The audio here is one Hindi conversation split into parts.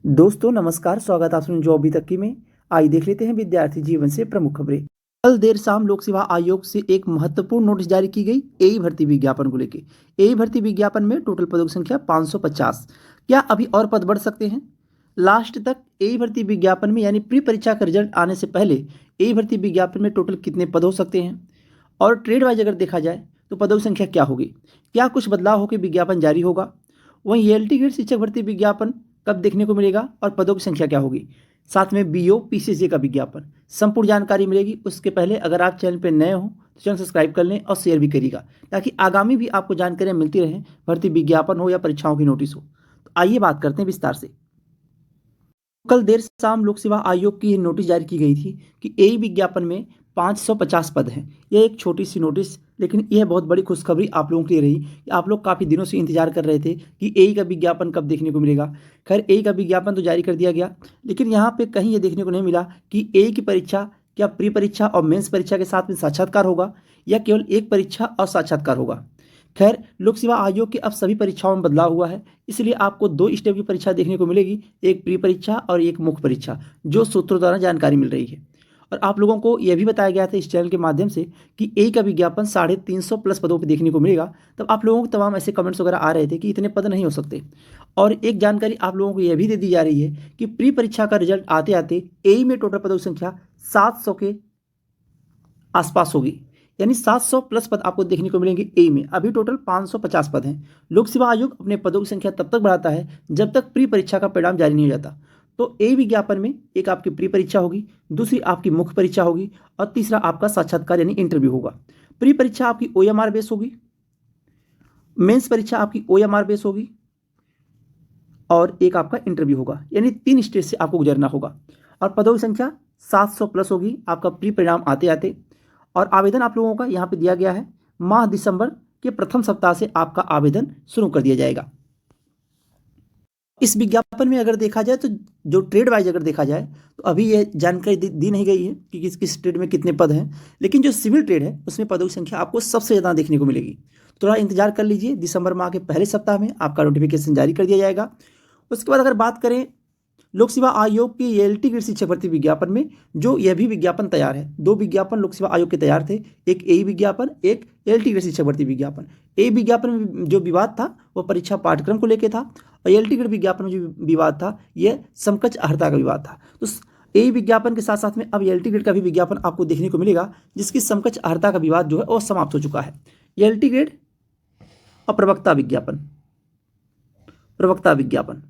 दोस्तों नमस्कार, स्वागत है आप सुन जो अभी तक की में। आइए देख लेते हैं विद्यार्थी जीवन से प्रमुख खबरें। कल देर शाम लोक सेवा आयोग से एक महत्वपूर्ण नोटिस जारी की गई एई भर्ती विज्ञापन को लेकर। एई भर्ती विज्ञापन में टोटल पदों की संख्या 550। क्या अभी और पद बढ़ सकते हैं? लास्ट तक एई भर्ती विज्ञापन में यानी प्री परीक्षा का रिजल्ट आने से पहले एई भर्ती विज्ञापन में टोटल कितने पद हो सकते हैं और ट्रेड वाइज अगर देखा जाए तो पदों की संख्या क्या होगी, क्या कुछ बदलाव होकर विज्ञापन जारी होगा, वहीं एलटी ग्रेड शिक्षक भर्ती विज्ञापन कब देखने को मिलेगा और पदों की संख्या क्या होगी, साथ में बीओ पीसीसी का विज्ञापन, संपूर्ण जानकारी मिलेगी। उसके पहले अगर आप चैनल पर नए हो तो चैनल सब्सक्राइब कर लें और शेयर भी करिएगा ताकि आगामी भी आपको जानकारियाँ मिलती रहें, भर्ती विज्ञापन हो या परीक्षाओं की नोटिस हो। तो आइए बात करते हैं विस्तार से। कल देर शाम लोक सेवा आयोग की नोटिस जारी की गई थी कि एई विज्ञापन में 550 पद हैं। यह एक छोटी सी नोटिस, लेकिन यह बहुत बड़ी खुशखबरी आप लोगों के लिए रही कि आप लोग काफ़ी दिनों से इंतजार कर रहे थे कि एई का विज्ञापन कब देखने को मिलेगा। खैर, एई का विज्ञापन तो जारी कर दिया गया, लेकिन यहाँ पे कहीं ये देखने को नहीं मिला कि एई की परीक्षा क्या प्री परीक्षा और मेंस परीक्षा के साथ में साक्षात्कार होगा या केवल एक परीक्षा और साक्षात्कार होगा। खैर, लोक सेवा आयोग की अब सभी परीक्षाओं में बदलाव हुआ है, इसलिए आपको 2 स्टेप की परीक्षा देखने को मिलेगी, एक प्री परीक्षा और एक मुख्य परीक्षा, जो सूत्रों द्वारा जानकारी मिल रही है। और आप लोगों को यह भी बताया गया था इस चैनल के माध्यम से कि एई का विज्ञापन 350 प्लस पदों पर देखने को मिलेगा। तब आप लोगों को तमाम ऐसे कमेंट्स वगैरह आ रहे थे कि इतने पद नहीं हो सकते। और एक जानकारी आप लोगों को यह भी दे दी जा रही है कि प्री परीक्षा का रिजल्ट आते आते एई में टोटल पदों की संख्या 700 के आसपास होगी, यानी 700 प्लस पद आपको देखने को मिलेंगे ए में। अभी टोटल 550 पद हैं। लोक सेवा आयोग अपने पदों की संख्या तब तक बढ़ाता है जब तक प्री परीक्षा का परिणाम जारी नहीं हो जाता। तो ए विज्ञापन में एक आपकी प्री परीक्षा होगी, दूसरी आपकी मुख्य परीक्षा होगी और तीसरा आपका साक्षात्कार यानी इंटरव्यू होगा। प्री परीक्षा आपकी ओएमआर बेस होगी, मेंस परीक्षा आपकी ओएमआर बेस होगी और एक आपका इंटरव्यू होगा, यानी 3 स्टेज से आपको गुजरना होगा। और पदों की संख्या 700 प्लस होगी आपका प्री परिणाम आते आते। और आवेदन आप लोगों का यहाँ पे दिया गया है, माह दिसंबर के प्रथम सप्ताह से आपका आवेदन शुरू कर दिया जाएगा। इस विज्ञापन में अगर देखा जाए तो जो ट्रेड वाइज अगर देखा जाए तो अभी ये जानकारी दी नहीं गई है कि किस किस ट्रेड में कितने पद हैं, लेकिन जो सिविल ट्रेड है उसमें पदों की संख्या आपको सबसे ज़्यादा देखने को मिलेगी। थोड़ा इंतजार कर लीजिए, दिसंबर माह के पहले सप्ताह में आपका नोटिफिकेशन जारी कर दिया जाएगा। उसके बाद अगर बात करें लोक सेवा आयोग की एलटी ग्रेड शिक्षक भर्ती विज्ञापन में, जो यह भी विज्ञापन तैयार है, 2 विज्ञापन लोक सेवा आयोग के तैयार थे, एक एई विज्ञापन, एक एलटी ग्रेड शिक्षक भर्ती विज्ञापन। एई विज्ञापन में जो विवाद था वो परीक्षा पाठ्यक्रम को लेकर था और एलटी ग्रेड विज्ञापन में जो विवाद था यह समकक्ष अर्हता का विवाद था। तो एई विज्ञापन के साथ साथ में अब एलटी ग्रेड का भी विज्ञापन आपको देखने को मिलेगा, जिसकी समकक्ष अर्हता का विवाद जो है वो समाप्त हो चुका है। एलटी ग्रेड और प्रवक्ता विज्ञापन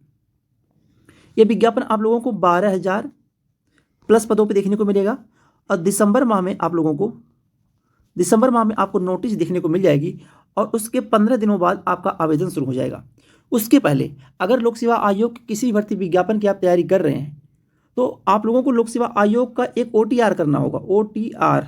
ये विज्ञापन आप लोगों को 12,000 प्लस पदों पे देखने को मिलेगा और दिसंबर माह में आपको नोटिस देखने को मिल जाएगी और उसके 15 दिनों बाद आपका आवेदन शुरू हो जाएगा। उसके पहले अगर लोक सेवा आयोग के किसी भर्ती विज्ञापन की आप तैयारी कर रहे हैं तो आप लोगों को लोक सेवा आयोग का एक OTR करना होगा। OTR,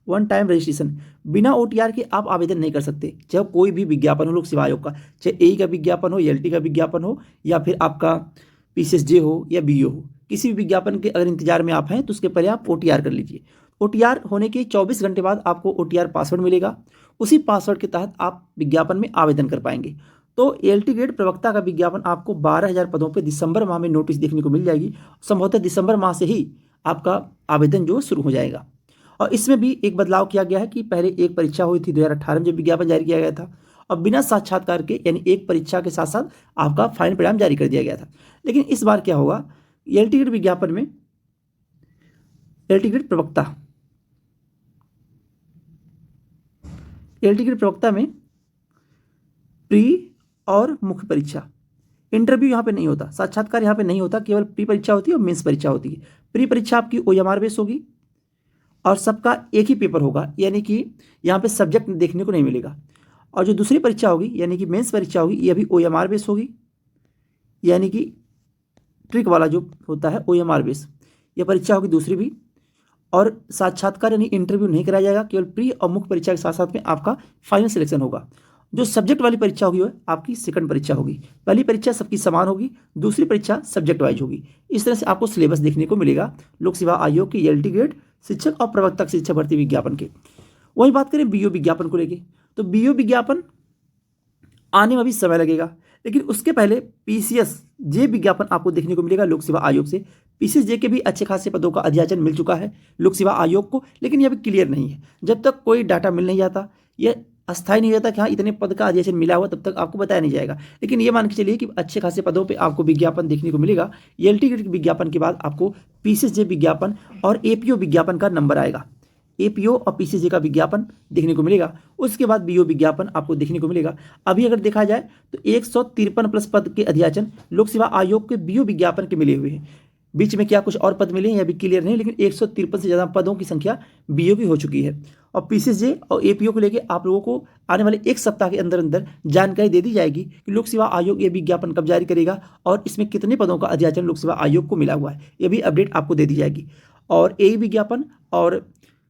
one time registration. बिना OTR के आप आवेदन नहीं कर सकते, चाहे कोई भी विज्ञापन हो लोक सेवा आयोग का, चाहे एई का विज्ञापन हो, एलटी का विज्ञापन हो या फिर आपका पीसीएसजे हो या बीओ हो। किसी भी विज्ञापन के अगर इंतजार में आप हैं तो उसके पहले आप OTR कर लीजिए। OTR होने के 24 घंटे बाद आपको OTR पासवर्ड मिलेगा, उसी पासवर्ड के तहत आप विज्ञापन में आवेदन कर पाएंगे। तो एलटी ग्रेड प्रवक्ता का विज्ञापन आपको 12,000 पदों पर दिसंबर माह में नोटिस देखने को मिल जाएगी। संभवतः दिसंबर माह से ही आपका आवेदन जो शुरू हो जाएगा। और इसमें भी एक बदलाव किया गया है कि पहले एक परीक्षा हुई थी 2018 में जब विज्ञापन जारी किया गया था, और बिना साक्षात्कार के यानी एक परीक्षा के साथ साथ आपका फाइनल परिणाम जारी कर दिया गया था। लेकिन इस बार क्या होगा, एलटी ग्रेड विज्ञापन में एलटी ग्रेड प्रवक्ता में प्री और मुख्य परीक्षा, इंटरव्यू यहाँ पे नहीं होता, साक्षात्कार यहाँ पे नहीं होता, केवल प्री परीक्षा होती है और मेंस परीक्षा होती है। प्री परीक्षा आपकी ओएमआर बेस होगी और सबका एक ही पेपर होगा, यानी कि यहाँ पे सब्जेक्ट देखने को नहीं मिलेगा। और जो दूसरी परीक्षा होगी यानी कि मेंस परीक्षा होगी, ये भी ओएमआर बेस होगी, यानी कि ट्रिक वाला जो होता है OMR बेस, यह परीक्षा होगी दूसरी भी। और साक्षात्कार यानी इंटरव्यू नहीं कराया जाएगा, केवल प्री और मुख्य परीक्षा के साथ साथ में आपका फाइनल सिलेक्शन होगा। जो सब्जेक्ट वाली परीक्षा होगी वह आपकी सेकंड परीक्षा होगी। पहली परीक्षा सबकी समान होगी, दूसरी परीक्षा सब्जेक्ट वाइज होगी। इस तरह से आपको सिलेबस देखने को मिलेगा लोक सेवा आयोग की एलटी ग्रेड शिक्षक और प्रवक्ता शिक्षक भर्ती विज्ञापन के। वही बात करें बीओ विज्ञापन को लेकर, तो बीओ विज्ञापन आने में भी समय लगेगा, लेकिन उसके पहले पीसीएस जे विज्ञापन आपको देखने को मिलेगा लोक सेवा आयोग से। पीसीएस जे के भी अच्छे खासे पदों का अधियाचन मिल चुका है लोक सेवा आयोग को, लेकिन यह अभी क्लियर नहीं है। जब तक कोई डाटा मिल नहीं जाता, यह अस्थायी नहीं रहता कि हाँ इतने पद का अधियाचन मिला हुआ, तब तक आपको बताया नहीं जाएगा। लेकिन ये मान के चलिए कि अच्छे खासे पदों पे आपको विज्ञापन देखने को मिलेगा। एलटी ग्रेड विज्ञापन के बाद आपको पीसीएस जे विज्ञापन और एपीओ विज्ञापन का नंबर आएगा। एपीओ और पीसीएस का विज्ञापन देखने को मिलेगा। उसके बाद बीओ विज्ञापन आपको देखने को मिलेगा। अभी अगर देखा जाए तो 153 प्लस पद के अधियाचन लोक सेवा आयोग के बीओ विज्ञापन के मिले हुए हैं। बीच में क्या कुछ और पद मिले हैं यह भी क्लियर नहीं, लेकिन 153 से ज़्यादा पदों की संख्या बीओ की हो चुकी है। और पीसीएस जे और एपीओ को लेकर आप लोगों को आने वाले एक सप्ताह के अंदर अंदर जानकारी दे दी जाएगी कि लोक सेवा आयोग ये विज्ञापन कब जारी करेगा और इसमें कितने पदों का अधियाचन लोक सेवा आयोग को मिला हुआ है, ये भी अपडेट आपको दे दी जाएगी। और ए विज्ञापन और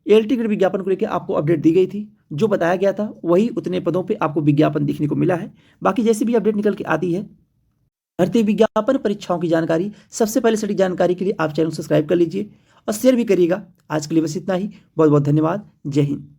एलटी ग्रेड विज्ञापन को लेकर आपको अपडेट दी गई थी, जो बताया गया था वही उतने पदों पे आपको विज्ञापन देखने को मिला है। बाकी जैसी भी अपडेट निकल के आती है भर्ती विज्ञापन परीक्षाओं की जानकारी सबसे पहले सटीक जानकारी के लिए आप चैनल सब्सक्राइब कर लीजिए और शेयर भी करिएगा। आज के लिए बस इतना ही। बहुत बहुत धन्यवाद। जय हिंद।